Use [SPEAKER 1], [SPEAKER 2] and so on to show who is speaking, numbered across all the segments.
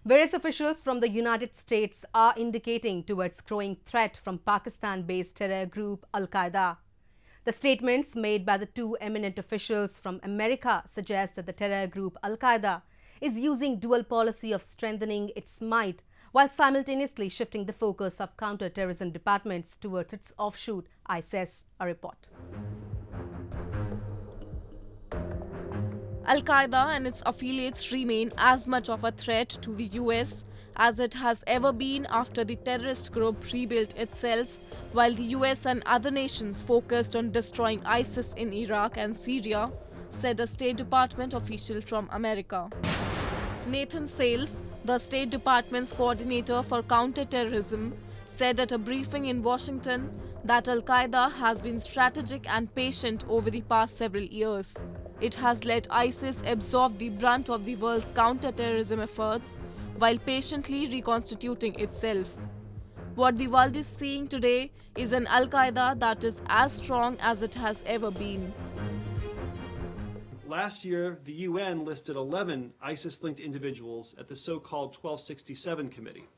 [SPEAKER 1] Various officials from the United States are indicating towards growing threat from Pakistan-based terror group Al-Qaeda. The statements made by the two eminent officials from America suggest that the terror group Al-Qaeda is using dual policy of strengthening its might while simultaneously shifting the focus of counter-terrorism departments towards its offshoot ISIS, a report.
[SPEAKER 2] Al-Qaeda and its affiliates remain as much of a threat to the US as it has ever been after the terrorist group rebuilt itself, while the US and other nations focused on destroying ISIS in Iraq and Syria, said a State Department official from America. Nathan Sales, the State Department's coordinator for counter-terrorism, said at a briefing in Washington that Al-Qaeda has been strategic and patient over the past several years. It has let ISIS absorb the brunt of the world's counter-terrorism efforts while patiently reconstituting itself. What the world is seeing today is an Al-Qaeda that is as strong as it has ever been.
[SPEAKER 3] Last year, the UN listed 11 ISIS-linked individuals at the so-called 1267 Committee.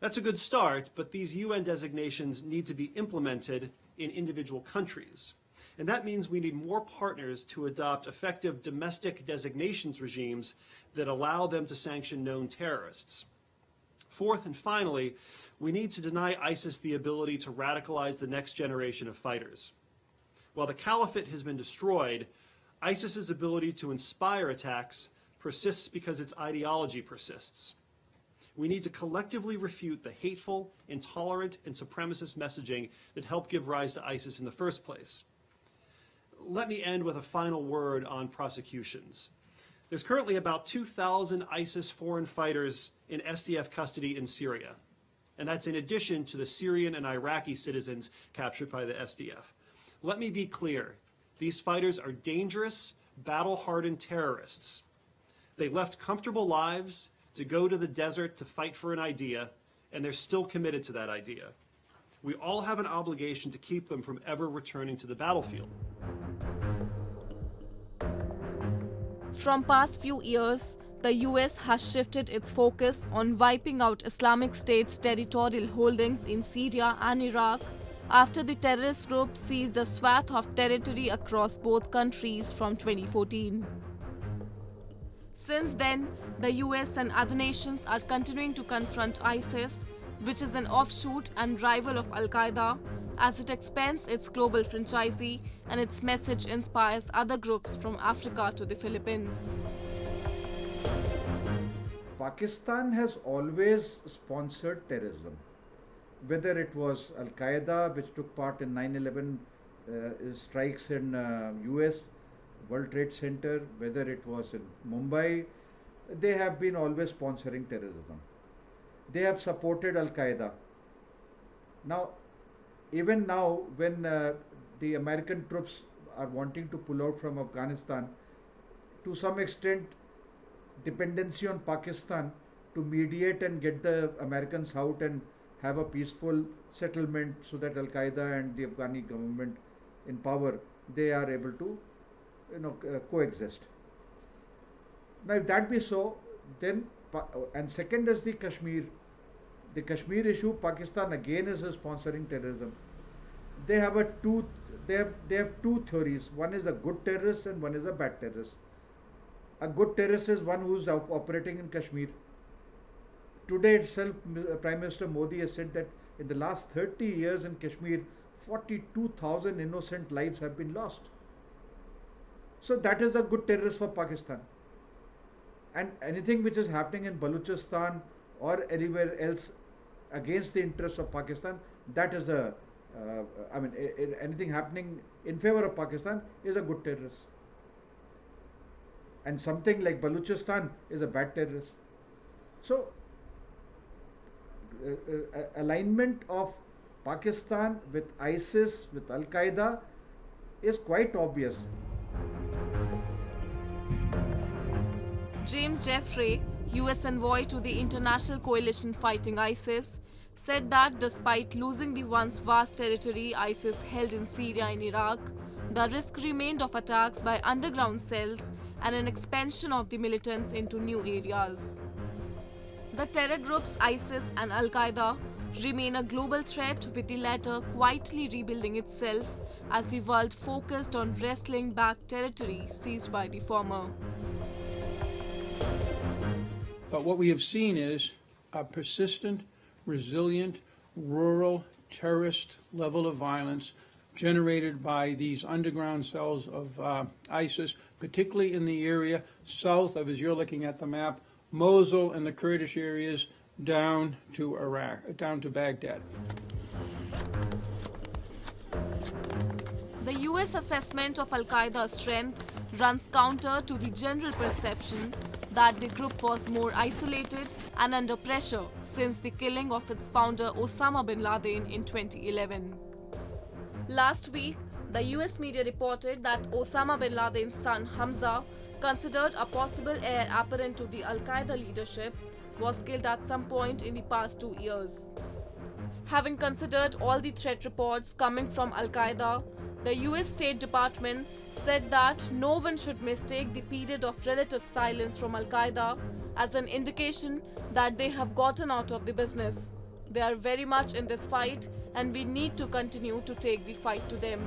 [SPEAKER 3] That's a good start, but these UN designations need to be implemented in individual countries. And that means we need more partners to adopt effective domestic designations regimes that allow them to sanction known terrorists. Fourth and finally, we need to deny ISIS the ability to radicalize the next generation of fighters. While the caliphate has been destroyed, ISIS's ability to inspire attacks persists because its ideology persists. We need to collectively refute the hateful, intolerant, and supremacist messaging that helped give rise to ISIS in the first place. Let me end with a final word on prosecutions. There's currently about 2,000 ISIS foreign fighters in SDF custody in Syria, and that's in addition to the Syrian and Iraqi citizens captured by the SDF. Let me be clear. These fighters are dangerous, battle-hardened terrorists. They left comfortable lives to go to the desert to fight for an idea, and they're still committed to that idea. We all have an obligation to keep them from ever returning to the battlefield.
[SPEAKER 2] From past few years, the US has shifted its focus on wiping out Islamic State's territorial holdings in Syria and Iraq after the terrorist group seized a swath of territory across both countries from 2014. Since then, the US and other nations are continuing to confront ISIS, which is an offshoot and rival of Al-Qaeda, as it expands its global franchisee and its message inspires other groups from Africa to the Philippines.
[SPEAKER 4] Pakistan has always sponsored terrorism. Whether it was Al-Qaeda, which took part in 9/11 strikes in US, World Trade Center, whether it was in Mumbai, they have been always sponsoring terrorism. They have supported Al-Qaeda. Now, even now, when the American troops are wanting to pull out from Afghanistan, to some extent, dependency on Pakistan to mediate and get the Americans out and have a peaceful settlement so that Al-Qaeda and the Afghani government in power, they are able to coexist. Now, if that be so, then, and second is the Kashmir. The Kashmir issue, Pakistan again is sponsoring terrorism. They have two theories. One is a good terrorist and one is a bad terrorist. A good terrorist is one who is operating in Kashmir. Today itself, Prime Minister Modi has said that in the last 30 years in Kashmir, 42,000 innocent lives have been lost. So that is a good terrorist for Pakistan. And anything which is happening in Balochistan or anywhere else against the interests of Pakistan, that is anything happening in favor of Pakistan is a good terrorist. And something like Balochistan is a bad terrorist. So, alignment of Pakistan with ISIS, with Al-Qaeda is quite obvious.
[SPEAKER 2] James Jeffrey, US envoy to the international coalition fighting ISIS, said that despite losing the once vast territory ISIS held in Syria and Iraq, the risk remained of attacks by underground cells and an expansion of the militants into new areas. The terror groups ISIS and Al-Qaeda remain a global threat, with the latter quietly rebuilding itself as the world focused on wrestling back territory seized by the former.
[SPEAKER 5] But what we have seen is a persistent, resilient, rural, terrorist level of violence generated by these underground cells of ISIS, particularly in the area south of, as you're looking at the map, Mosul and the Kurdish areas down to Iraq, down to Baghdad.
[SPEAKER 2] The US assessment of Al-Qaeda's strength runs counter to the general perception that the group was more isolated and under pressure since the killing of its founder Osama bin Laden in 2011. Last week, the US media reported that Osama bin Laden's son Hamza, considered a possible heir apparent to the Al-Qaeda leadership, was killed at some point in the past 2 years. Having considered all the threat reports coming from Al-Qaeda, the US State Department said that no one should mistake the period of relative silence from Al-Qaeda as an indication that they have gotten out of the business. They are very much in this fight, and we need to continue to take the fight to them.